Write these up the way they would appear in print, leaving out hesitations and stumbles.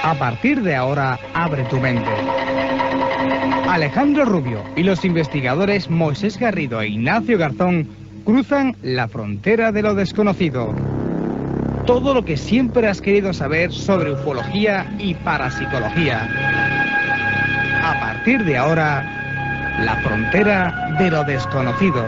A partir de ahora, abre tu mente. Alejandro Rubio y los investigadores Moisés Garrido e Ignacio Garzón cruzan la frontera de lo desconocido. Todo lo que siempre has querido saber sobre ufología y parapsicología. A partir de ahora, la frontera de lo desconocido.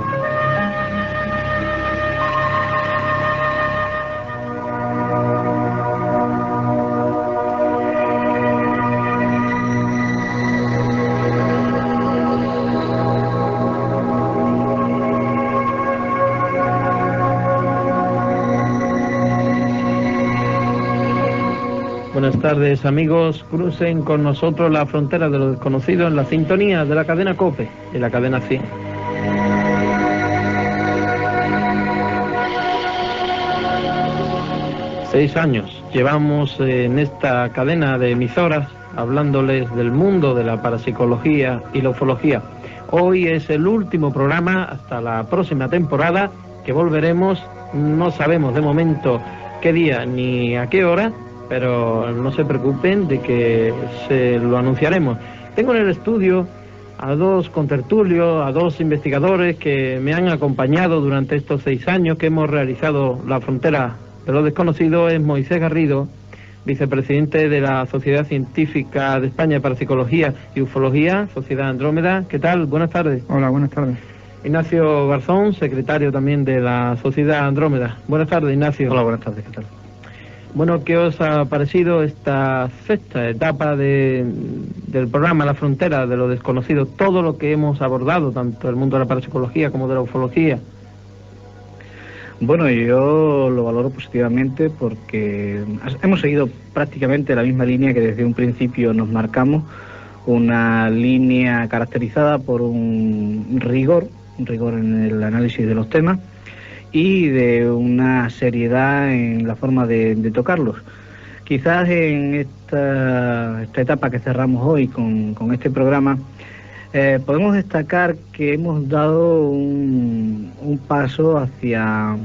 Buenas tardes, amigos. Crucen con nosotros la frontera de lo desconocido en la sintonía de la cadena COPE y la cadena 100. Seis años llevamos en esta cadena de emisoras hablándoles del mundo de la parapsicología y la ufología. Hoy es el último programa hasta la próxima temporada, que volveremos, no sabemos de momento qué día ni a qué hora, pero no se preocupen de que se lo anunciaremos. Tengo en el estudio a dos contertulios, a dos investigadores que me han acompañado durante estos 6 años que hemos realizado la frontera de lo desconocido. Es Moisés Garrido, vicepresidente de la Sociedad Científica de España de Parapsicología y Ufología, Sociedad Andrómeda. ¿Qué tal? Buenas tardes. Hola, buenas tardes. Ignacio Garzón, secretario también de la Sociedad Andrómeda. Buenas tardes, Ignacio. Hola, buenas tardes, ¿qué tal? Bueno, ¿qué os ha parecido esta sexta etapa del programa La Frontera de lo Desconocido? Todo lo que hemos abordado, tanto el mundo de la parapsicología como de la ufología. Bueno, yo lo valoro positivamente porque hemos seguido prácticamente la misma línea que desde un principio nos marcamos, una línea caracterizada por un rigor en el análisis de los temas y de una seriedad en la forma de tocarlos. Quizás en esta etapa que cerramos hoy con este programa, podemos destacar que hemos dado un paso hacia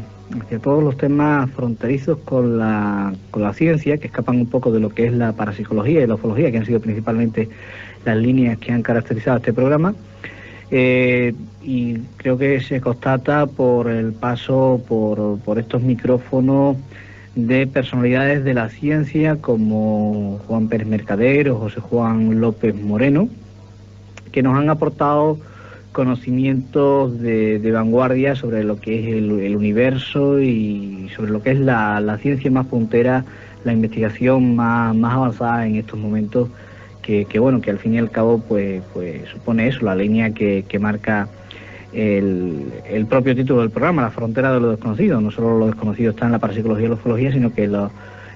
todos los temas fronterizos con la ciencia, que escapan un poco de lo que es la parapsicología y la ufología, que han sido principalmente las líneas que han caracterizado este programa. Y creo que se constata por el paso por estos micrófonos de personalidades de la ciencia como Juan Pérez Mercader o José Juan López Moreno, que nos han aportado conocimientos de vanguardia sobre lo que es el universo y sobre lo que es la ciencia más puntera, la investigación más avanzada en estos momentos, que bueno, que al fin y al cabo pues supone eso, la línea que marca el propio título del programa, La Frontera de lo Desconocido. No solo lo desconocido está en la parapsicología y la ufología, sino que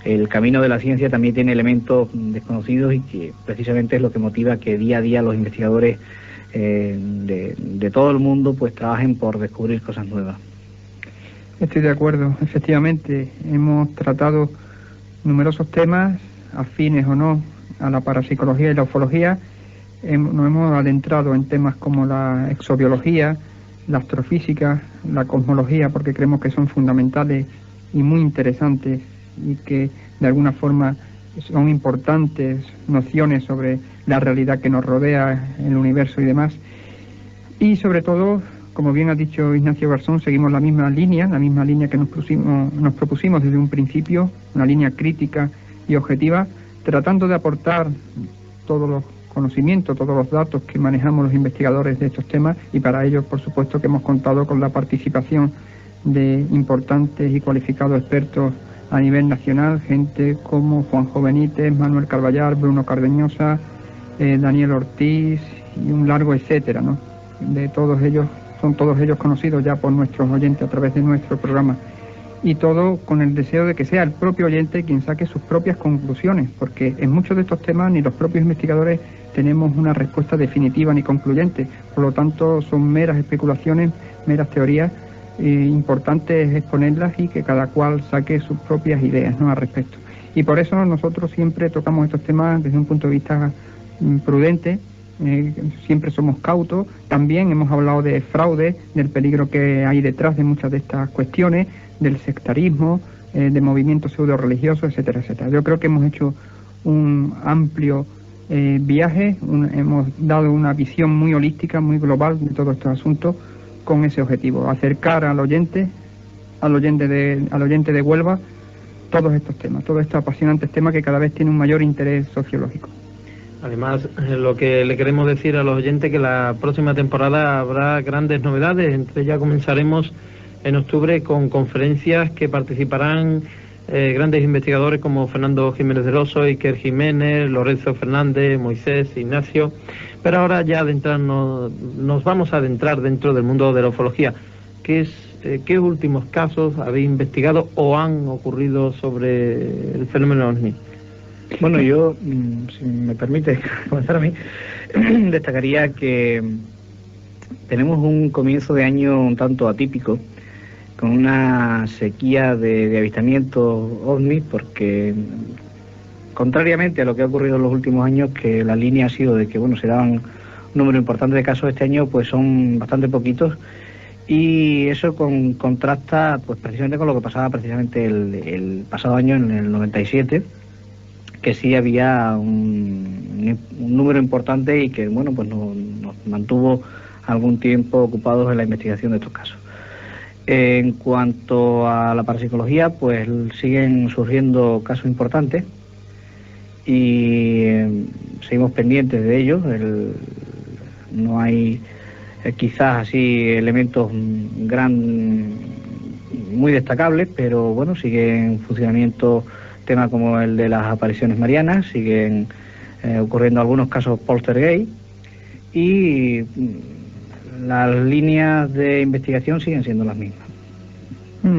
el camino de la ciencia también tiene elementos desconocidos, y que precisamente es lo que motiva que día a día los investigadores de todo el mundo pues trabajen por descubrir cosas nuevas. Estoy de acuerdo, efectivamente, hemos tratado numerosos temas, afines o no a la parapsicología y la ufología. Nos hemos adentrado en temas como la exobiología, la astrofísica, la cosmología, porque creemos que son fundamentales y muy interesantes y que de alguna forma son importantes nociones sobre la realidad que nos rodea, el universo y demás. Y sobre todo, como bien ha dicho Ignacio Garzón, seguimos la misma línea que nos propusimos desde un principio, una línea crítica y objetiva, tratando de aportar todos los conocimientos, todos los datos que manejamos los investigadores de estos temas, y para ello, por supuesto, que hemos contado con la participación de importantes y cualificados expertos a nivel nacional, gente como Juanjo Benítez, Manuel Carballar, Bruno Cardeñosa, Daniel Ortiz y un largo etcétera, ¿no? Son todos ellos conocidos ya por nuestros oyentes a través de nuestro programa. Y todo con el deseo de que sea el propio oyente quien saque sus propias conclusiones, porque en muchos de estos temas ni los propios investigadores tenemos una respuesta definitiva ni concluyente. Por lo tanto, son meras especulaciones, meras teorías. Importante es exponerlas y que cada cual saque sus propias ideas, ¿no?, al respecto. Y por eso nosotros siempre tocamos estos temas desde un punto de vista prudente. Siempre somos cautos. También hemos hablado de fraude, del peligro que hay detrás de muchas de estas cuestiones, del sectarismo, de movimientos pseudo religiosos, etcétera, etcétera. Yo creo que hemos hecho un amplio viaje, hemos dado una visión muy holística, muy global de todos estos asuntos con ese objetivo, acercar al oyente de Huelva todos estos temas, todos estos apasionantes temas que cada vez tienen un mayor interés sociológico. Además, lo que le queremos decir a los oyentes que la próxima temporada habrá grandes novedades. Entre ellas comenzaremos en octubre con conferencias que participarán grandes investigadores como Fernando Jiménez del Oso, Iker Jiménez, Lorenzo Fernández, Moisés, Ignacio. Pero ahora ya nos vamos a adentrar dentro del mundo de la ufología. ¿Qué últimos casos habéis investigado o han ocurrido sobre el fenómeno OVNI? Bueno, yo, si me permite comenzar a mí, destacaría que tenemos un comienzo de año un tanto atípico, con una sequía de avistamientos OVNI, porque contrariamente a lo que ha ocurrido en los últimos años, que la línea ha sido de que se daban un número importante de casos, este año pues son bastante poquitos, y eso contrasta pues precisamente con lo que pasaba precisamente el pasado año, en el 97, que sí había un número importante y que pues nos mantuvo algún tiempo ocupados en la investigación de estos casos. En cuanto a la parapsicología, pues siguen surgiendo casos importantes y seguimos pendientes de ellos. No hay quizás así elementos muy destacables, pero bueno, sigue en funcionamiento temas como el de las apariciones marianas, siguen ocurriendo algunos casos poltergeist y las líneas de investigación siguen siendo las mismas.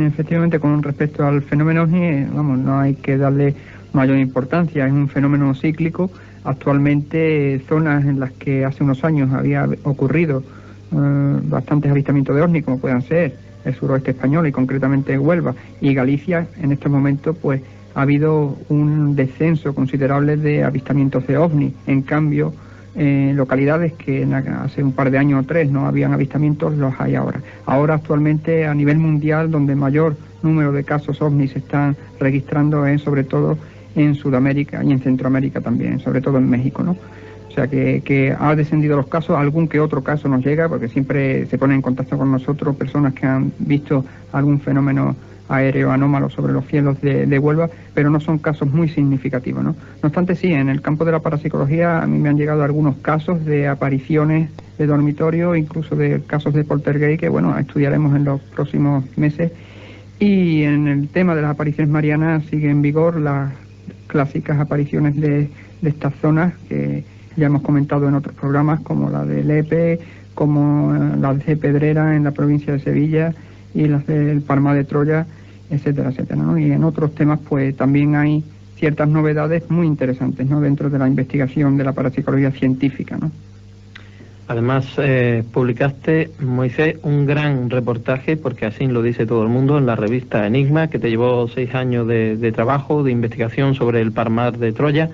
Efectivamente, con respecto al fenómeno OVNI, no hay que darle mayor importancia, es un fenómeno cíclico. Actualmente, zonas en las que hace unos años había ocurrido bastantes avistamientos de OVNI, como puedan ser el suroeste español y concretamente Huelva y Galicia, en estos momentos pues ha habido un descenso considerable de avistamientos de OVNI. En cambio, localidades que hace un par de años o 3 no habían avistamientos, los hay ahora. Ahora actualmente a nivel mundial, donde mayor número de casos OVNI se están registrando es sobre todo en Sudamérica y en Centroamérica también, sobre todo en México, ¿no? O sea que ha descendido los casos, algún que otro caso nos llega, porque siempre se ponen en contacto con nosotros personas que han visto algún fenómeno aéreo anómalo sobre los cielos de Huelva, pero no son casos muy significativos, ¿no? No obstante, sí, en el campo de la parapsicología a mí me han llegado algunos casos de apariciones de dormitorio, incluso de casos de poltergeist que, estudiaremos en los próximos meses. Y en el tema de las apariciones marianas sigue en vigor las clásicas apariciones de estas zonas que ya hemos comentado en otros programas, como la de Lepe, como la de Pedrera en la provincia de Sevilla, y las del Palmar de Troya, etcétera, etcétera, ¿no? Y en otros temas pues también hay ciertas novedades muy interesantes, ¿no?, dentro de la investigación de la parapsicología científica, ¿no? Además, publicaste, Moisés, un gran reportaje, porque así lo dice todo el mundo, en la revista Enigma, que te llevó 6 años de trabajo, de investigación sobre el Palmar de Troya.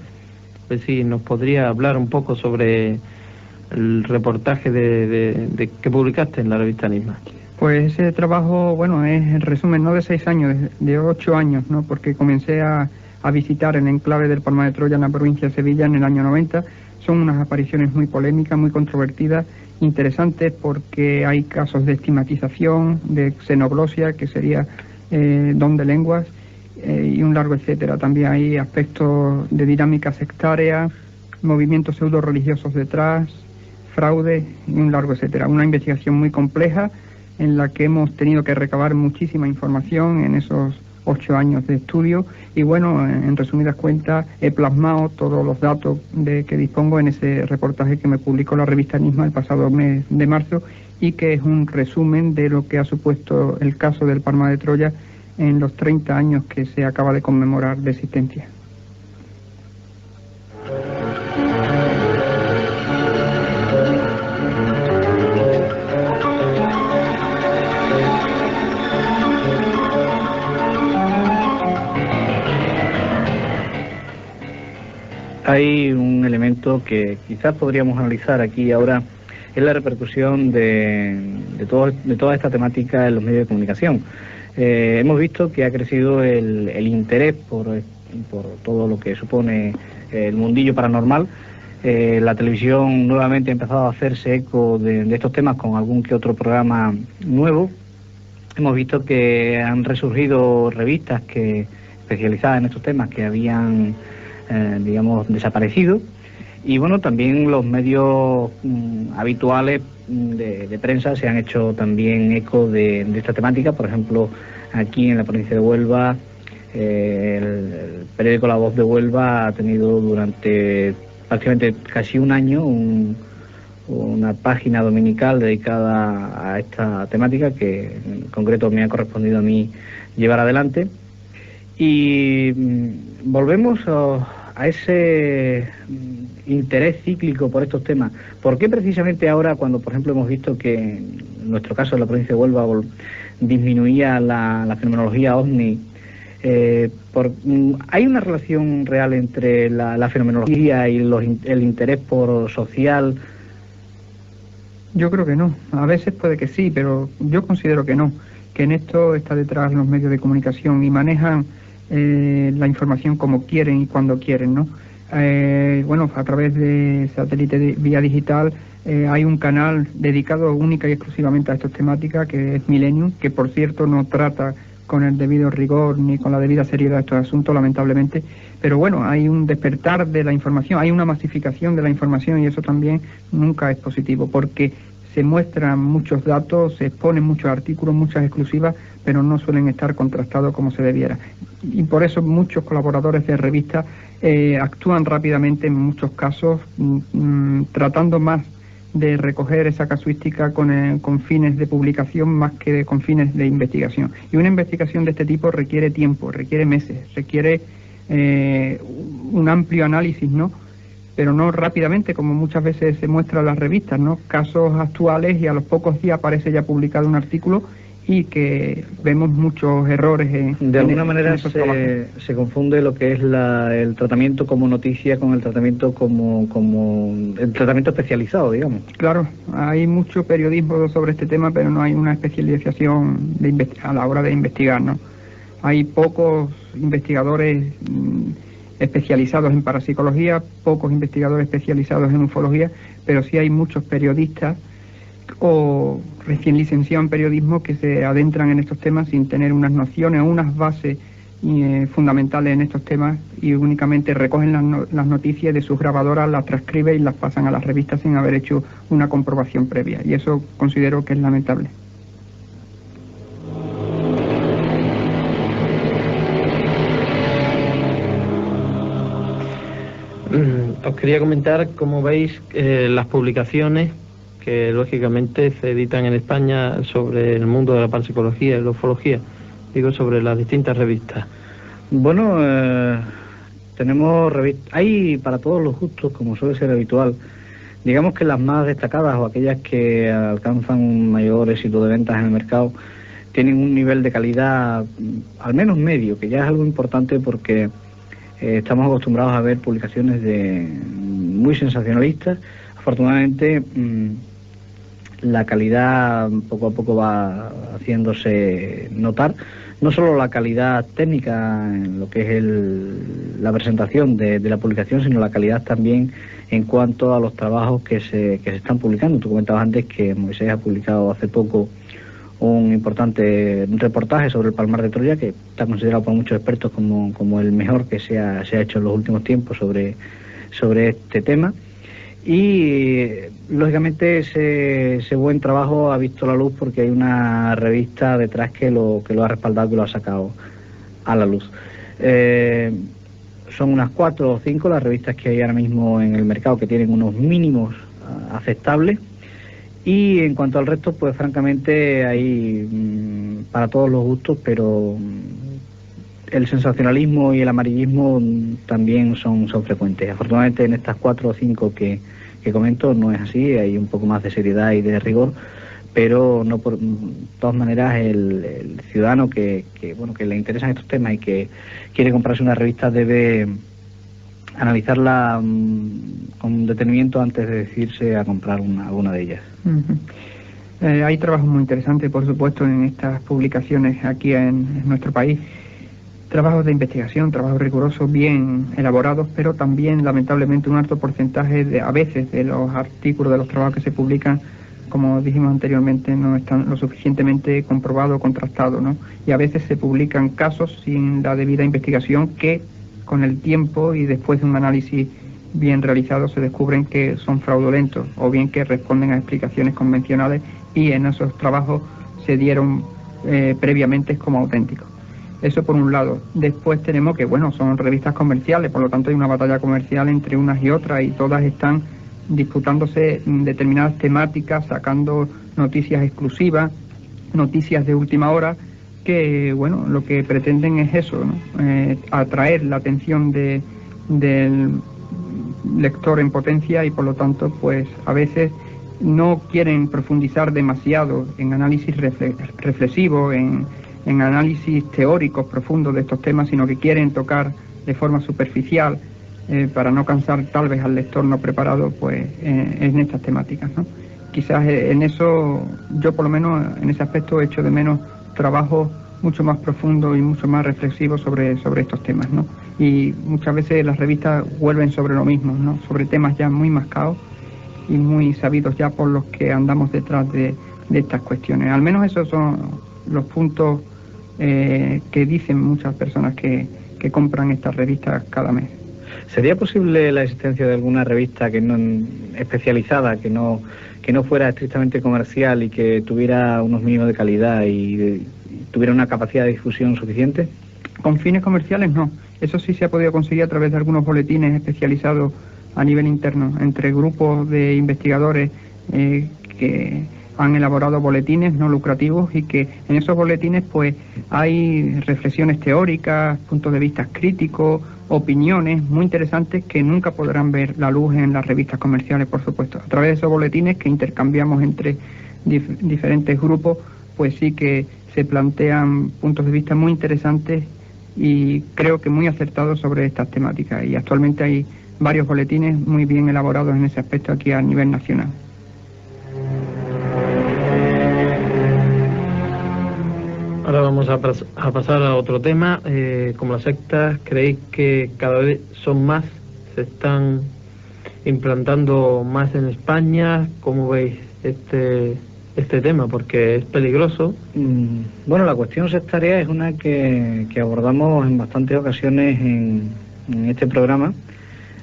Pues si nos podría hablar un poco sobre el reportaje que publicaste en la revista Enigma. Pues ese trabajo, es el resumen no de 6 años, de 8 años, ¿no? Porque comencé a visitar el enclave del Palmar de Troya en la provincia de Sevilla en el año 90. Son unas apariciones muy polémicas, muy controvertidas, interesantes porque hay casos de estigmatización, de xenoglosia, que sería don de lenguas, y un largo etcétera. También hay aspectos de dinámica sectaria, movimientos pseudo religiosos detrás, fraude y un largo etcétera. Una investigación muy compleja en la que hemos tenido que recabar muchísima información en esos 8 años de estudio y en resumidas cuentas he plasmado todos los datos que dispongo en ese reportaje que me publicó la revista Enigma el pasado mes de marzo y que es un resumen de lo que ha supuesto el caso del Palmar de Troya en los 30 años que se acaba de conmemorar de existencia. Hay un elemento que quizás podríamos analizar aquí ahora, es la repercusión de toda esta temática en los medios de comunicación. hemos visto que ha crecido el interés por todo lo que supone el mundillo paranormal. La televisión nuevamente ha empezado a hacerse eco de estos temas con algún que otro programa nuevo. Hemos visto que han resurgido revistas especializadas en estos temas que habían, digamos, desaparecido. Y bueno, también los medios habituales de prensa se han hecho también eco de esta temática. Por ejemplo, aquí en la provincia de Huelva, el periódico La Voz de Huelva ha tenido durante prácticamente casi un año una página dominical dedicada a esta temática que en concreto me ha correspondido a mí llevar adelante. Y volvemos a ese interés cíclico por estos temas. ¿Por qué precisamente ahora, cuando por ejemplo hemos visto que en nuestro caso en la provincia de Huelva disminuía la fenomenología OVNI, ¿hay una relación real entre la fenomenología y el interés por social? Yo creo que no. A veces puede que sí, pero yo considero que no. Que en esto está detrás los medios de comunicación y manejan la información como quieren y cuando quieren, ¿no? Bueno, a través de satélite vía digital hay un canal dedicado única y exclusivamente a estas temáticas, que es Millennium, que por cierto no trata con el debido rigor ni con la debida seriedad estos asuntos, lamentablemente, pero bueno, hay un despertar de la información, hay una masificación de la información y eso también nunca es positivo, porque se muestran muchos datos, se exponen muchos artículos, muchas exclusivas, pero no suelen estar contrastados como se debiera. Y por eso muchos colaboradores de revistas actúan rápidamente en muchos casos, tratando más de recoger esa casuística con fines de publicación más que con fines de investigación. Y una investigación de este tipo requiere tiempo, requiere meses, requiere un amplio análisis, ¿no? Pero no rápidamente, como muchas veces se muestra en las revistas, ¿no? Casos actuales y a los pocos días aparece ya publicado un artículo y que vemos muchos errores de alguna manera se confunde lo que es el tratamiento como noticia con el tratamiento como el tratamiento especializado, digamos. Claro, hay mucho periodismo sobre este tema, pero no hay una especialización a la hora de investigar, ¿no? Hay pocos investigadores especializados en parapsicología, pocos investigadores especializados en ufología, pero sí hay muchos periodistas o recién licenciados en periodismo que se adentran en estos temas sin tener unas nociones o unas bases fundamentales en estos temas y únicamente recogen las noticias de sus grabadoras, las transcriben y las pasan a las revistas sin haber hecho una comprobación previa, y eso considero que es lamentable. Os quería comentar cómo veis las publicaciones que lógicamente se editan en España sobre el mundo de la parapsicología y la ufología, digo, sobre las distintas revistas. Bueno, tenemos revistas, hay para todos los gustos, como suele ser habitual. Digamos que las más destacadas o aquellas que alcanzan un mayor éxito de ventas en el mercado tienen un nivel de calidad al menos medio, que ya es algo importante porque estamos acostumbrados a ver publicaciones muy sensacionalistas. Afortunadamente la calidad poco a poco va haciéndose notar, no solo la calidad técnica en lo que es la presentación de la publicación, sino la calidad también en cuanto a los trabajos que se están publicando. Tú comentabas antes que Moisés ha publicado hace poco un importante reportaje sobre el Palmar de Troya, que está considerado por muchos expertos como el mejor que se ha hecho en los últimos tiempos sobre este tema. Y lógicamente ese buen trabajo ha visto la luz porque hay una revista detrás que lo ha respaldado, que lo ha sacado a la luz. Son unas 4 o 5 las revistas que hay ahora mismo en el mercado que tienen unos mínimos aceptables. Y en cuanto al resto, pues francamente hay para todos los gustos, pero el sensacionalismo y el amarillismo también son frecuentes. Afortunadamente en estas 4 o 5 que comento no es así, hay un poco más de seriedad y de rigor, pero no de todas maneras el ciudadano que le interesan estos temas y que quiere comprarse una revista debe analizarla con detenimiento antes de decidirse a comprar alguna de ellas. Hay trabajos muy interesantes, por supuesto, en estas publicaciones aquí en nuestro país. Trabajos de investigación, trabajos rigurosos, bien elaborados, pero también, lamentablemente, un alto porcentaje, a veces, de los artículos, de los trabajos que se publican, como dijimos anteriormente, no están lo suficientemente comprobados o contrastados, ¿no? Y a veces se publican casos sin la debida investigación que, con el tiempo y después de un análisis bien realizado, se descubren que son fraudulentos o bien que responden a explicaciones convencionales y en esos trabajos se dieron previamente como auténticos. Eso por un lado. Después tenemos que, bueno, son revistas comerciales, por lo tanto hay una batalla comercial entre unas y otras y todas están disputándose determinadas temáticas, sacando noticias exclusivas, noticias de última hora, que, bueno, lo que pretenden es eso, ¿no? Atraer la atención del lector en potencia y por lo tanto, pues a veces no quieren profundizar demasiado en análisis reflexivo, en análisis teóricos profundos de estos temas, sino que quieren tocar de forma superficial para no cansar tal vez al lector no preparado, pues en estas temáticas, ¿no? Quizás en eso, yo por lo menos en ese aspecto echo de menos trabajo mucho más profundo y mucho más reflexivo sobre estos temas, ¿no? Y muchas veces las revistas vuelven sobre lo mismo, ¿no? Sobre temas ya muy mascados y muy sabidos ya por los que andamos detrás de estas cuestiones. Al menos esos son los puntos que dicen muchas personas que compran estas revistas cada mes. ¿Sería posible la existencia de alguna revista que no especializada, que no fuera estrictamente comercial y que tuviera unos mínimos de calidad y tuviera una capacidad de difusión suficiente? Con fines comerciales no. Eso sí se ha podido conseguir a través de algunos boletines especializados a nivel interno, entre grupos de investigadores que han elaborado boletines no lucrativos y que en esos boletines pues hay reflexiones teóricas, puntos de vista críticos, opiniones muy interesantes que nunca podrán ver la luz en las revistas comerciales, por supuesto. A través de esos boletines que intercambiamos entre diferentes grupos, pues sí que se plantean puntos de vista muy interesantes y creo que muy acertados sobre estas temáticas. Y actualmente hay varios boletines muy bien elaborados en ese aspecto aquí a nivel nacional. Ahora vamos a pasar a otro tema. Como las sectas, ¿creéis que cada vez son más? ¿Se están implantando más en España? ¿Cómo veis este tema? Porque es peligroso. Bueno, la cuestión sectaria es una que abordamos en bastantes ocasiones en este programa,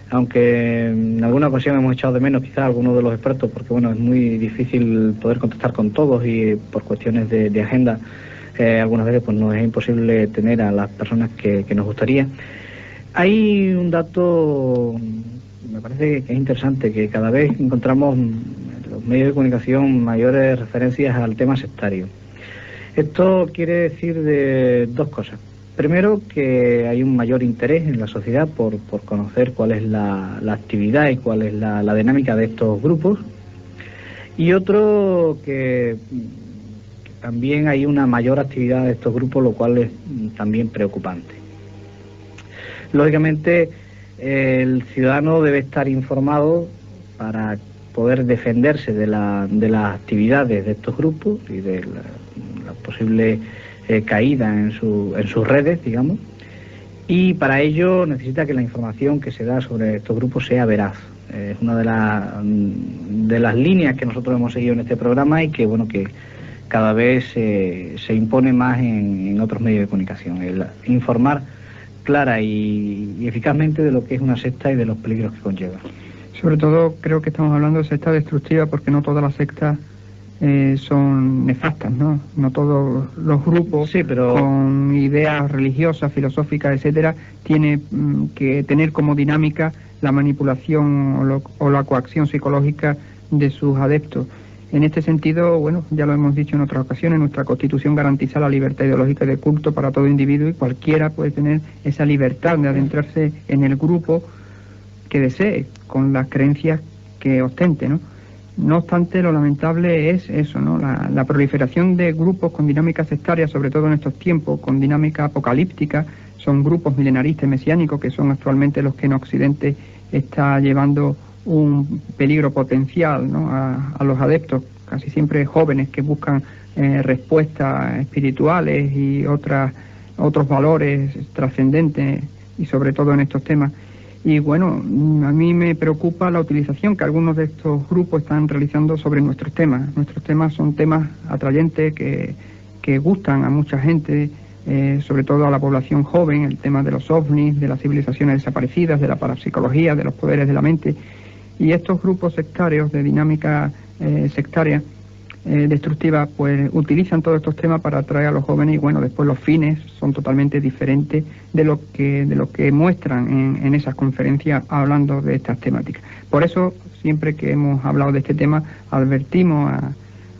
aunque en alguna ocasión hemos echado de menos quizás a algunos de los expertos, porque bueno, es muy difícil poder contestar con todos y por cuestiones de agenda algunas veces pues nos es imposible tener a las personas que nos gustaría. Hay un dato, me parece que es interesante, que cada vez encontramos en los medios de comunicación mayores referencias al tema sectario. Esto quiere decir de dos cosas. Primero, que hay un mayor interés en la sociedad por conocer cuál es la actividad y cuál es la dinámica de estos grupos. Y otro, que también hay una mayor actividad de estos grupos, lo cual es también preocupante. Lógicamente, el ciudadano debe estar informado para poder defenderse de las actividades de estos grupos y de la posible caída en sus redes, digamos, y para ello necesita que la información que se da sobre estos grupos sea veraz. Es una de las líneas que nosotros hemos seguido en este programa y que, bueno, que cada vez se impone más en otros medios de comunicación, el informar clara y eficazmente de lo que es una secta y de los peligros que conlleva. Sobre todo creo que estamos hablando de secta destructiva, porque no todas las sectas son nefastas, ¿no? No todos los grupos sí, pero con ideas religiosas, filosóficas, etcétera, tiene que tener como dinámica la manipulación o la coacción psicológica de sus adeptos. En este sentido, bueno, ya lo hemos dicho en otras ocasiones, nuestra Constitución garantiza la libertad ideológica y de culto para todo individuo y cualquiera puede tener esa libertad de adentrarse en el grupo que desee, con las creencias que ostente, ¿no? No obstante, lo lamentable es eso, ¿no? La proliferación de grupos con dinámica sectaria, sobre todo en estos tiempos, con dinámica apocalíptica, son grupos milenaristas y mesiánicos que son actualmente los que en Occidente está llevando un peligro potencial, ¿no? a los adeptos, casi siempre jóvenes que buscan respuestas espirituales y otros valores trascendentes, y sobre todo en estos temas. Y bueno, a mí me preocupa la utilización que algunos de estos grupos están realizando sobre nuestros temas. Nuestros temas son temas atrayentes que gustan a mucha gente, sobre todo a la población joven, el tema de los ovnis, de las civilizaciones desaparecidas, de la parapsicología, de los poderes de la mente. Y estos grupos sectarios de dinámica sectaria destructiva, pues utilizan todos estos temas para atraer a los jóvenes, y bueno, después los fines son totalmente diferentes de lo que muestran en esas conferencias hablando de estas temáticas. Por eso, siempre que hemos hablado de este tema, advertimos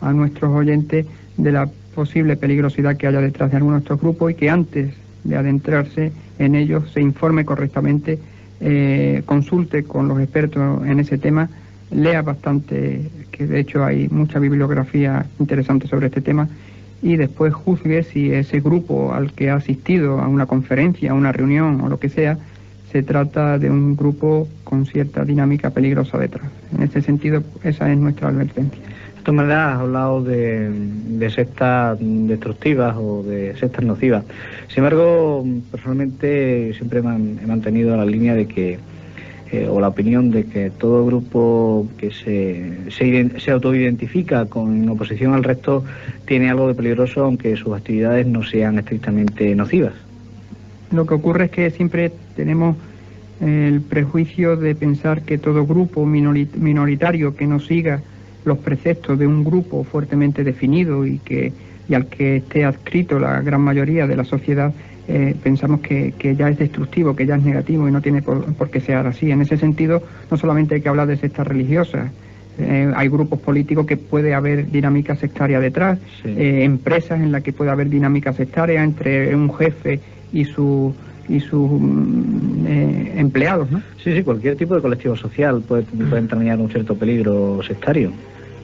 a nuestros oyentes de la posible peligrosidad que haya detrás de algunos de estos grupos, y que antes de adentrarse en ellos se informe correctamente, consulte con los expertos en ese tema, lea bastante, que de hecho hay mucha bibliografía interesante sobre este tema, y después juzgue si ese grupo al que ha asistido a una conferencia, a una reunión o lo que sea, se trata de un grupo con cierta dinámica peligrosa detrás. En ese sentido, esa es nuestra advertencia. De todas maneras, has hablado de sectas destructivas o de sectas nocivas. Sin embargo, personalmente siempre he mantenido la línea de que, o la opinión de que todo grupo que se autoidentifica con oposición al resto tiene algo de peligroso, aunque sus actividades no sean estrictamente nocivas. Lo que ocurre es que siempre tenemos el prejuicio de pensar que todo grupo minoritario que no siga los preceptos de un grupo fuertemente definido y al que esté adscrito la gran mayoría de la sociedad, pensamos que ya es destructivo, que ya es negativo, y no tiene por qué ser así. En ese sentido, no solamente hay que hablar de sectas religiosas, hay grupos políticos que puede haber dinámica sectaria detrás, sí. Empresas en las que puede haber dinámica sectaria entre un jefe y sus empleados, ¿no? Sí, cualquier tipo de colectivo social puede entrañar un cierto peligro sectario.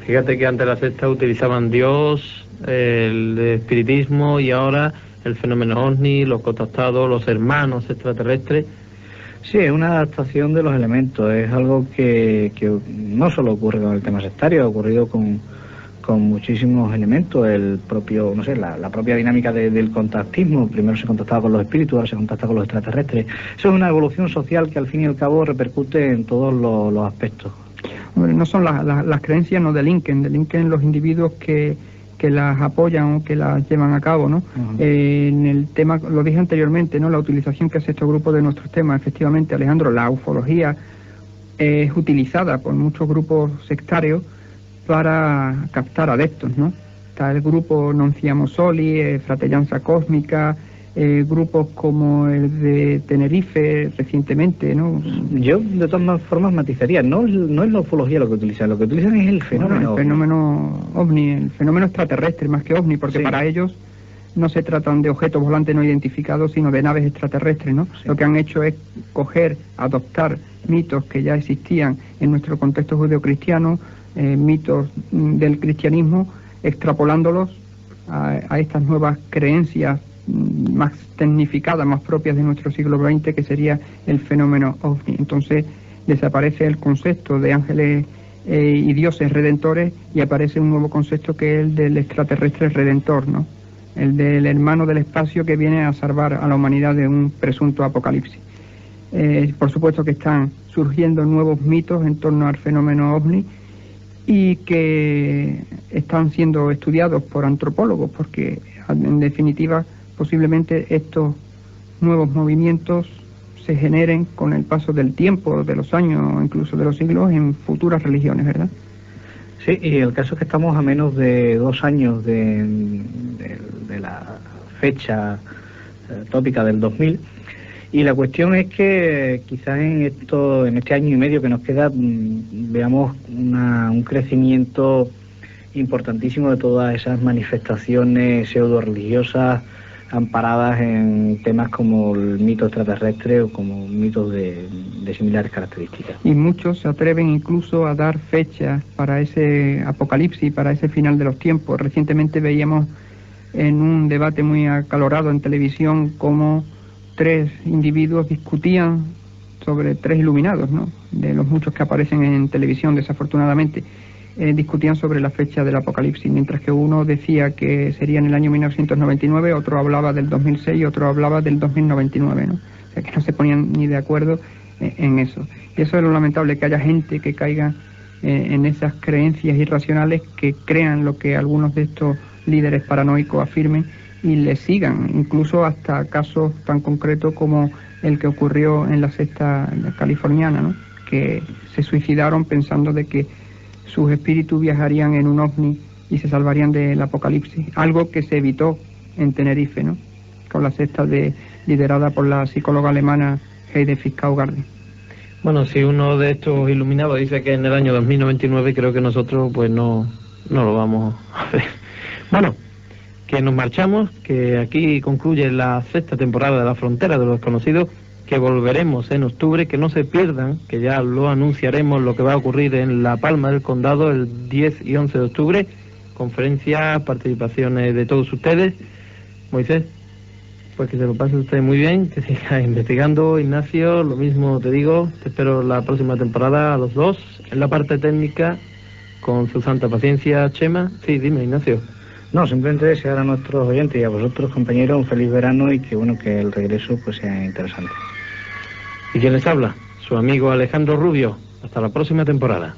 Fíjate que antes las sectas utilizaban Dios, el espiritismo, y ahora el fenómeno ovni, los contactados, los hermanos extraterrestres. Sí, es una adaptación de los elementos, es algo que no solo ocurre con el tema sectario, ha ocurrido con muchísimos elementos, el propio, no sé, la propia dinámica del contactismo. Primero se contactaba con los espíritus, ahora se contacta con los extraterrestres. Eso es una evolución social que al fin y al cabo repercute en todos los aspectos. Hombre, no son las creencias, no delinquen los individuos que las apoyan o que las llevan a cabo, ¿no? Uh-huh. En el tema, lo dije anteriormente, ¿no? La utilización que hace este grupo de nuestros temas, efectivamente, Alejandro, la ufología es utilizada por muchos grupos sectarios para captar adeptos, ¿no? Está el grupo Non Siamo Soli, Fratellanza Cósmica, grupos como el de Tenerife recientemente, ¿no? Yo de todas formas matizaría, no es la ufología lo que utilizan es el fenómeno. Bueno, el fenómeno ovni, el fenómeno extraterrestre más que ovni, porque sí, para ellos no se tratan de objetos volantes no identificados, sino de naves extraterrestres, ¿no? Sí. Lo que han hecho es adoptar mitos que ya existían en nuestro contexto judeocristiano, mitos del cristianismo, extrapolándolos a estas nuevas creencias más tecnificadas, más propias de nuestro siglo XX, que sería el fenómeno ovni. Entonces desaparece el concepto de ángeles y dioses redentores, y aparece un nuevo concepto que es el del extraterrestre redentor, ¿no? El del hermano del espacio que viene a salvar a la humanidad de un presunto apocalipsis. Por supuesto que están surgiendo nuevos mitos en torno al fenómeno ovni, y que están siendo estudiados por antropólogos, porque en definitiva posiblemente estos nuevos movimientos se generen con el paso del tiempo, de los años, incluso de los siglos, en futuras religiones, ¿verdad? Sí, y el caso es que estamos a menos de 2 años de la fecha tópica del 2000, y la cuestión es que quizás en este año y medio que nos queda veamos un crecimiento importantísimo de todas esas manifestaciones pseudo-religiosas amparadas en temas como el mito extraterrestre o como mitos de similares características. Y muchos se atreven incluso a dar fechas para ese apocalipsis, para ese final de los tiempos. Recientemente veíamos en un debate muy acalorado en televisión cómo 3 individuos discutían sobre 3 iluminados, ¿no?, de los muchos que aparecen en televisión, desafortunadamente, discutían sobre la fecha del apocalipsis, mientras que uno decía que sería en el año 1999, otro hablaba del 2006 y otro hablaba del 2099, ¿no? O sea, que no se ponían ni de acuerdo en eso. Y eso es lo lamentable, que haya gente que caiga en esas creencias irracionales, que crean lo que algunos de estos líderes paranoicos afirmen y le sigan, incluso hasta casos tan concretos como el que ocurrió en la secta californiana, ¿no? Que se suicidaron pensando de que sus espíritus viajarían en un ovni y se salvarían del apocalipsis, algo que se evitó en Tenerife, ¿no? Con la secta liderada por la psicóloga alemana Heide Fischau-Gardner. Bueno, si uno de estos iluminados dice que en el año 2099, creo que nosotros pues no lo vamos a ver. Bueno, que nos marchamos, que aquí concluye la 6ª temporada de La Frontera de lo Desconocido, que volveremos en octubre, que no se pierdan, que ya lo anunciaremos lo que va a ocurrir en La Palma del Condado el 10 y 11 de octubre, conferencias, participaciones de todos ustedes. Moisés, pues que se lo pase usted muy bien, que siga investigando. Ignacio, lo mismo te digo, te espero la próxima temporada a los dos, en la parte técnica, con su santa paciencia. Chema, sí, dime, Ignacio. No, simplemente desear a nuestros oyentes y a vosotros, compañeros, un feliz verano y que bueno, que el regreso pues sea interesante. ¿Y quién les habla? Su amigo Alejandro Rubio. Hasta la próxima temporada.